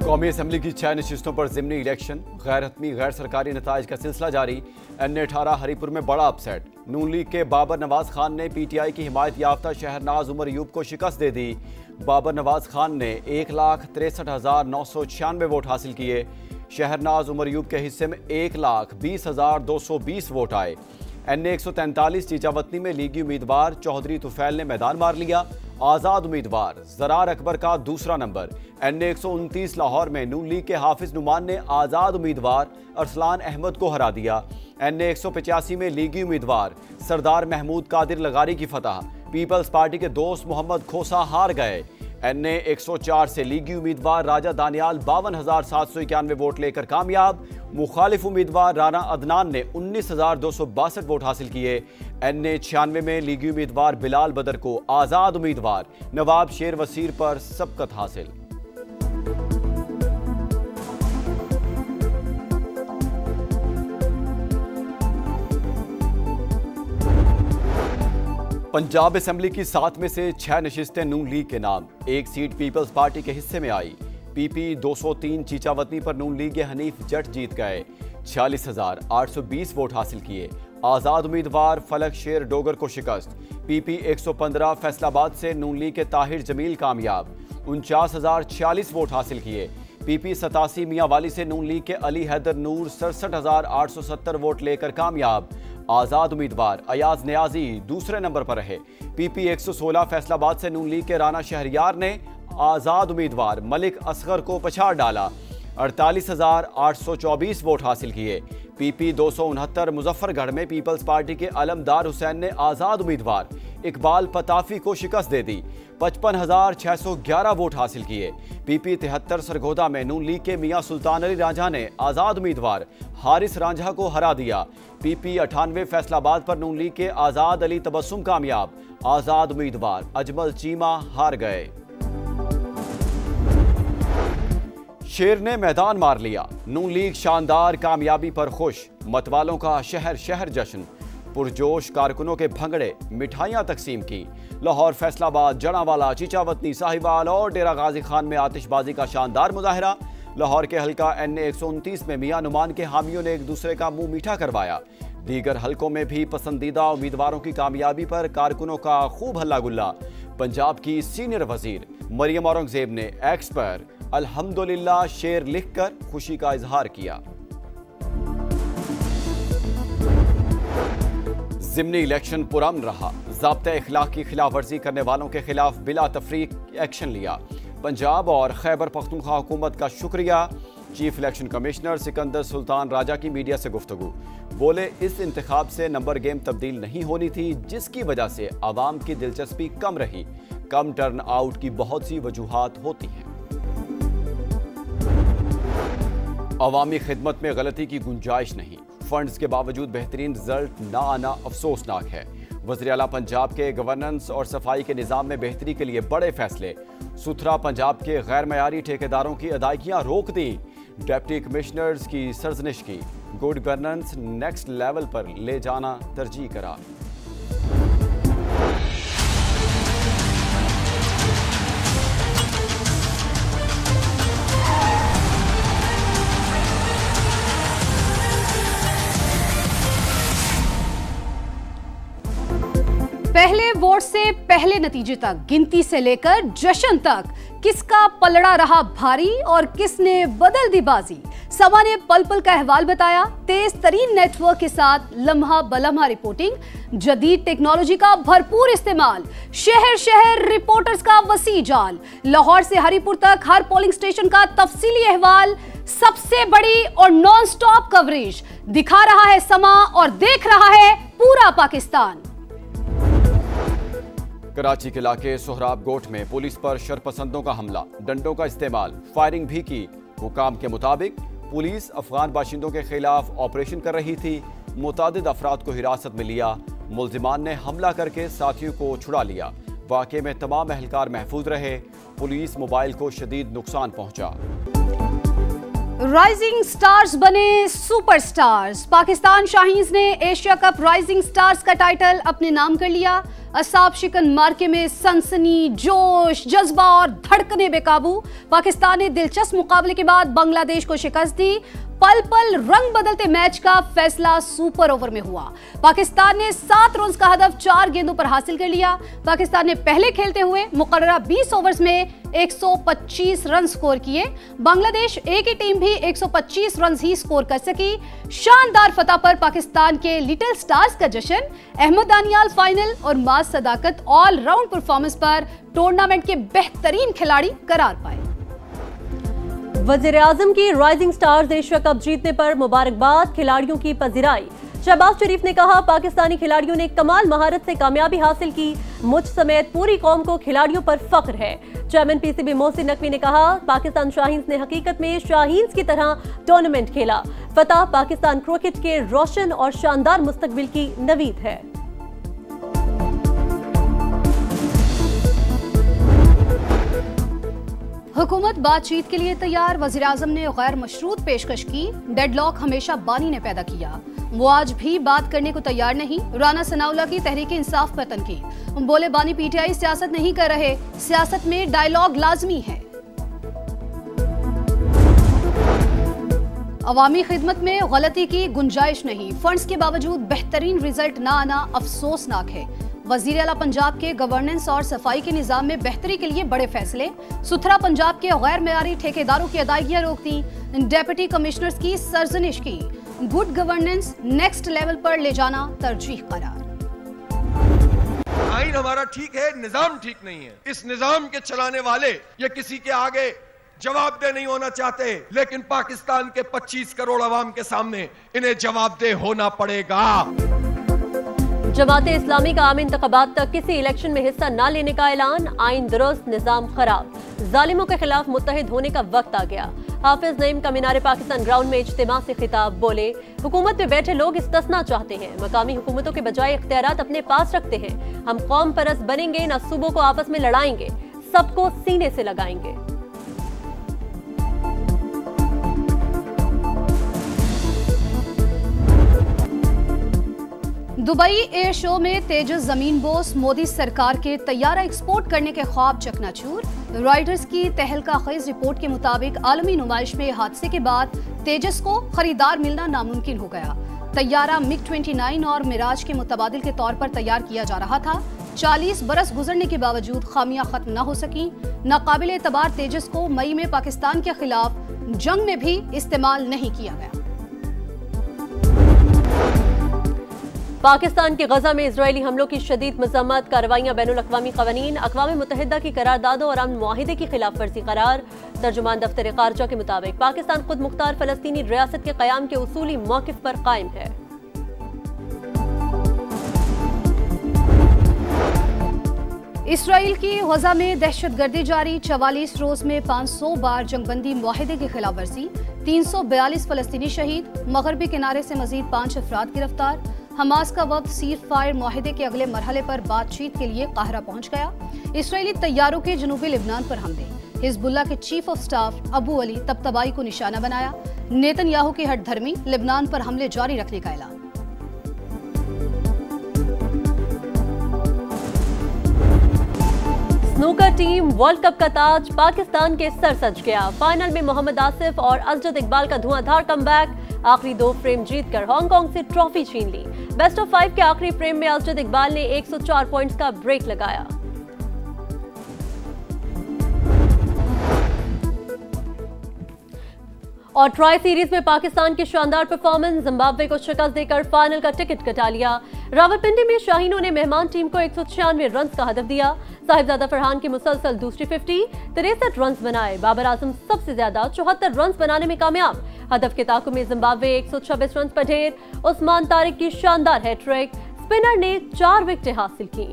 कौमी असम्बली की 6 नशिस्तों पर ज़िमनी इलेक्शन, गैर हतमी गैर सरकारी नताइज का सिलसिला जारी। NA18 हरीपुर में बड़ा अपसेट। नून लीग के बाबर नवाज खान ने PTI की हिमायत याफ्ता शहरनाज उमर यूब को शिकस्त दे दी। बाबर नवाज खान ने 1,63,996 वोट हासिल किए। शहरनाज उमर यूब के हिस्से में 1,20,220 वोट आए। NA143 चीचावतनी में लीगी उम्मीदवार चौधरी तुफैल ने मैदान मार लिया। आज़ाद उम्मीदवार ज़रार अकबर का दूसरा नंबर। NA129 लाहौर में नून लीग के हाफिज नुमान ने आज़ाद उम्मीदवार अरसलान अहमद को हरा दिया। NA185 में लीगी उम्मीदवार सरदार महमूद कादिर लगारी की फतह। पीपल्स पार्टी के दोस्त मोहम्मद खोसा हार गए। NA104 से लीगी उम्मीदवार राजा दानियाल 52,791 वोट लेकर कामयाब। मुखालिफ उम्मीदवार राना अदनान ने 19,262 वोट हासिल किए। NA96 में लीगी उम्मीदवार बिलाल बदर को आज़ाद उम्मीदवार नवाब शेर वसीर पर सबकत हासिल। पंजाब असेंबली की 7 में से 6 नशिस्तें नून लीग के नाम। एक सीट पीपल्स पार्टी के हिस्से में आई। PP 203 चीचावतनी पर नून लीग के हनीफ जट जीत गए। 46,820 वोट हासिल किए। आज़ाद उम्मीदवार फलक शेर डोगर को शिकस्त। PP 115 फैसलाबाद से नून लीग के ताहिर जमील कामयाब। 49,046 वोट हासिल किए। PP 87 मियाँ वाली से नून लीग के अली हैदर नूर 67,870 वोट लेकर कामयाब। आज़ाद उम्मीदवार अयाज नियाजी दूसरे नंबर पर रहे। PP 116 फैसलाबाद से नून लीग के राना शहरियार ने आज़ाद उम्मीदवार मलिक असगर को पछाड़ डाला। 48,824 वोट हासिल किए। PP 269 मुजफ्फरगढ़ में पीपल्स पार्टी के अलमदार हुसैन ने आज़ाद उम्मीदवार इकबाल पताफी को शिकस्त दे दी। 55,611 वोट हासिल किए। PP 73 सरगोदा में नून लीग के मियां सुल्तान अली रांझा ने आज़ाद उम्मीदवार हारिस रांझा को हरा दिया। PP 98 फैसलाबाद पर नून लीग के आज़ाद अली तबस्सुम कामयाब। आज़ाद उम्मीदवार अजमल चीमा हार गए। शेर ने मैदान मार लिया। नून लीग शानदार कामयाबी पर खुश। मतवालों का शहर शहर जश्न। पुरजोश कारकुनों के भंगड़े, मिठाइयां तकसीम की। लाहौर, फैसलाबाद, जड़ावाला, चीचावतनी, साहिवाल और डेरा गाजी खान में आतिशबाजी का शानदार मुजाहरा। लाहौर के हल्का NA129 में मियां नुमान के हामियों ने एक दूसरे का मुंह मीठा करवाया। दीगर हल्कों में भी पसंदीदा उम्मीदवारों की कामयाबी पर कारकुनों का खूब हल्ला गुल्ला। पंजाब की सीनियर वजीर मरियम औरंगजेब ने एक्स पर अल्हम्दुलिल्लाह शेर लिखकर खुशी का इजहार किया। ज़िमनी इलेक्शन पुरअमन रहा। ज़ाब्ते इखलाक की खिलाफ वर्जी करने वालों के खिलाफ बिला तफरीक एक्शन लिया। पंजाब और खैबर पख्तूनख्वा हुकूमत का शुक्रिया। Chief election commissioner Sikandar Sultan Raja की मीडिया से गुफ्तगू। बोले, इस इंतखाब से नंबर गेम तब्दील नहीं होनी थी, जिसकी वजह से आवाम की दिलचस्पी कम रही। कम टर्न आउट की बहुत सी वजूहात होती हैं। अवामी खिदमत में गलती की गुंजाइश नहीं। फंड्स के बावजूद बेहतरीन रिजल्ट ना आना अफसोसनाक है। वज़ीर आला पंजाब के गवर्नेंस और सफाई के निज़ाम में बेहतरी के लिए बड़े फैसले। सुथरा पंजाब के गैर मयारी ठेकेदारों की अदायगियां रोक दी। डिप्टी कमिश्नर्स की सरजनिश की। गुड गवर्नेंस नेक्स्ट लेवल पर ले जाना तरजीह करा। पहले वोट से पहले नतीजे तक, गिनती से लेकर जश्न तक, किसका पलड़ा रहा भारी और किसने बदल दी बाजी। समा ने पल पल का अहवाल बताया। तेज तरीन नेटवर्क के साथ लम्हा बलम्हा रिपोर्टिंग, जदीद टेक्नोलॉजी का भरपूर इस्तेमाल, शहर शहर रिपोर्टर्स का वसी जाल, लाहौर से हरीपुर तक हर पोलिंग स्टेशन का तफसीली अहवाल, सबसे बड़ी और नॉन स्टॉप कवरेज दिखा रहा है समा और देख रहा है पूरा पाकिस्तान। कराची के इलाके सोहराब गोट में पुलिस पर शरपसंदों का हमला, डंडों का इस्तेमाल, फायरिंग भी की। हुकाम के मुताबिक पुलिस अफगान बाशिंदों के खिलाफ ऑपरेशन कर रही थी। मुतादिद अफराद को हिरासत में लिया। मुल्जिमान ने हमला करके साथियों को छुड़ा लिया। वाक़े में तमाम अहलकार महफूज रहे। पुलिस मोबाइल को शदीद नुकसान पहुंचा। राइजिंग स्टार्स बने सुपरस्टार्स। पाकिस्तान शाहीन्स ने एशिया कप राइजिंग स्टार्स का टाइटल अपने नाम कर लिया। असाब शिकन मार्के में सनसनी, जोश, जज्बा और धड़कने बेकाबू। पाकिस्तान ने दिलचस्प मुकाबले के बाद बांग्लादेश को शिकस्त दी। पल पल रंग बदलते मैच का फैसला सुपर ओवर में हुआ। पाकिस्तान ने 7 रन का हदफ 4 गेंदों पर हासिल कर लिया। पाकिस्तान ने पहले खेलते हुए मुकर्ररा 20 ओवर्स में 125 रन स्कोर किए। बांग्लादेश एक ही टीम भी 125 रन ही स्कोर कर सकी। शानदार फतह पर पाकिस्तान के लिटिल स्टार्स का जश्न। अहमद दानियाल फाइनल और मास सदाकत ऑलराउंड परफॉर्मेंस पर टूर्नामेंट के बेहतरीन खिलाड़ी करार पाए। वज़ीर-ए-आज़म की राइजिंग स्टार्स एशिया कप जीतने पर मुबारकबाद, खिलाड़ियों की पजीराई। शहबाज शरीफ ने कहा, पाकिस्तानी खिलाड़ियों ने कमाल महारत से कामयाबी हासिल की। मुझ समेत पूरी कौम को खिलाड़ियों पर फख्र है। चेयरमैन पीसीबी मोहसिन नकवी ने कहा, पाकिस्तान शाहीन्स ने हकीकत में शाहीन्स की तरह टूर्नामेंट खेला। फतह पाकिस्तान क्रिकेट के रोशन और शानदार मुस्तकबिल की नवीद है। हुकूमत बातचीत के लिए तैयार। वज़ीर आज़म ने गैर मशरूत पेशकश की। डेडलॉक हमेशा बानी ने पैदा किया, वो आज भी बात करने को तैयार नहीं। राना सनाउल्लाह की तहरीक इंसाफ पर तनकीद। बोले, बानी पीटीआई सियासत नहीं कर रहे, सियासत में डायलॉग लाजमी है। अवामी खिदमत में गलती की गुंजाइश नहीं। फंड्स के बावजूद बेहतरीन रिजल्ट न आना अफसोसनाक है। वजीर आला पंजाब के गवर्नेंस और सफाई के निजाम में बेहतरी के लिए बड़े फैसले। सुथरा पंजाब के गैर मेयारी ठेकेदारों की अदायगियां रोक दी। डेप्यूटी कमिश्नर्स की सरजनिश की। गुड गवर्नेंस नेक्स्ट लेवल पर ले जाना तरजीह करार। आइन हमारा ठीक है, निजाम ठीक नहीं है। इस निजाम के चलाने वाले ये किसी के आगे जवाबदेह नहीं होना चाहते, लेकिन पाकिस्तान के 25 करोड़ अवाम के सामने इन्हें जवाबदेह होना पड़ेगा। जमाते इस्लामी का आम इंतखाबात तक किसी इलेक्शन में हिस्सा न लेने का ऐलान। आइन दुरुस्त, निजाम खराब, जालिमों के खिलाफ मुत्तहिद होने का वक्त आ गया। हाफिज नईम का मीनारे पाकिस्तान ग्राउंड में इज्तिमा से खिताब। बोले, हुकूमत में बैठे लोग इस्तिस्ना चाहते हैं, मकामी हुकूमतों के बजाय इख्तियारात अपने पास रखते हैं। हम कौम परस्त बनेंगे, न सूबों को आपस में लड़ाएंगे, सबको सीने से लगाएंगे। दुबई एयर शो में तेजस जमीन बोस। मोदी सरकार के तैयारा एक्सपोर्ट करने के ख्वाब चकनाचूर। रॉयटर्स की तहलका खेज रिपोर्ट के मुताबिक आलमी नुमाइश में हादसे के बाद तेजस को खरीदार मिलना नामुमकिन हो गया। तैयारा मिग 29 और मिराज के मुतबादिल के तौर पर तैयार किया जा रहा था। 40 बरस गुजरने के बावजूद खामियां खत्म न हो सकी। नाकाबिल एतबार तेजस को मई में पाकिस्तान के खिलाफ जंग में भी इस्तेमाल नहीं किया गया। पाकिस्तान के गजा में इजरायली हमलों की शदीद मजम्मत। कार्रवाइयां बैनुल-अक़वामी क़वानीन, अक़वाम मुत्तहिदा की करारदादों और अमन मुआहिदे की खिलाफ वर्जी करार। तर्जुमान दफ्तर ख़ारजा के मुताबिक पाकिस्तान खुद मुख्तार फ़लस्तीनी रियासत के क़याम के उसूली मौक़िफ़ पर कायम है। इसराइल की गजा में दहशतगर्दी जारी। 44 रोज में 500 बार जंगबंदी मुआहिदे की खिलाफ वर्जी। 342 फ़लस्तीनी शहीद। मगरबी किनारे से मजीद 5 अफराद गिरफ्तार। हमास का वफ्द सीज फायर मुआहिदे के अगले मरहले पर बातचीत के लिए काहिरा पहुंच गया। इसराइली तैयारों के जनूबी लिबनान पर हमले। हिजबुल्लाह के chief of staff Abu Ali Tabatabai को निशाना बनाया। नेतन्याहू की हठधर्मी, लिबनान पर हमले जारी रखने का ऐलान। स्नूकर टीम वर्ल्ड कप का ताज पाकिस्तान के सर सज गया। फाइनल में मोहम्मद आसिफ और अजद इकबाल का धुआंधार कमबैक। आखिरी 2 फ्रेम जीतकर हांगकांग से ट्रॉफी छीन ली। बेस्ट ऑफ 5 के आखिरी फ्रेम में अजद इकबाल ने 104 पॉइंट्स का ब्रेक लगाया। और ट्राई सीरीज में पाकिस्तान की शानदार परफॉर्मेंस, जिम्बाब्वे को शिकस्त देकर फाइनल का टिकट कटा लिया। रावलपिंडी में शाहीनों ने मेहमान टीम को 196 रन का हदफ दिया। साहिबजादा फरहान की मुसलसल दूसरी 50, 63 रन बनाए। बाबर आजम सबसे ज्यादा 74 रन बनाने में कामयाब। हदफ के ताक़ुब में जिम्बाब्वे 126 रन पर ढेर। उस्मान तारिक की शानदार हैट्रिक, स्पिनर ने 4 विकेटें हासिल की।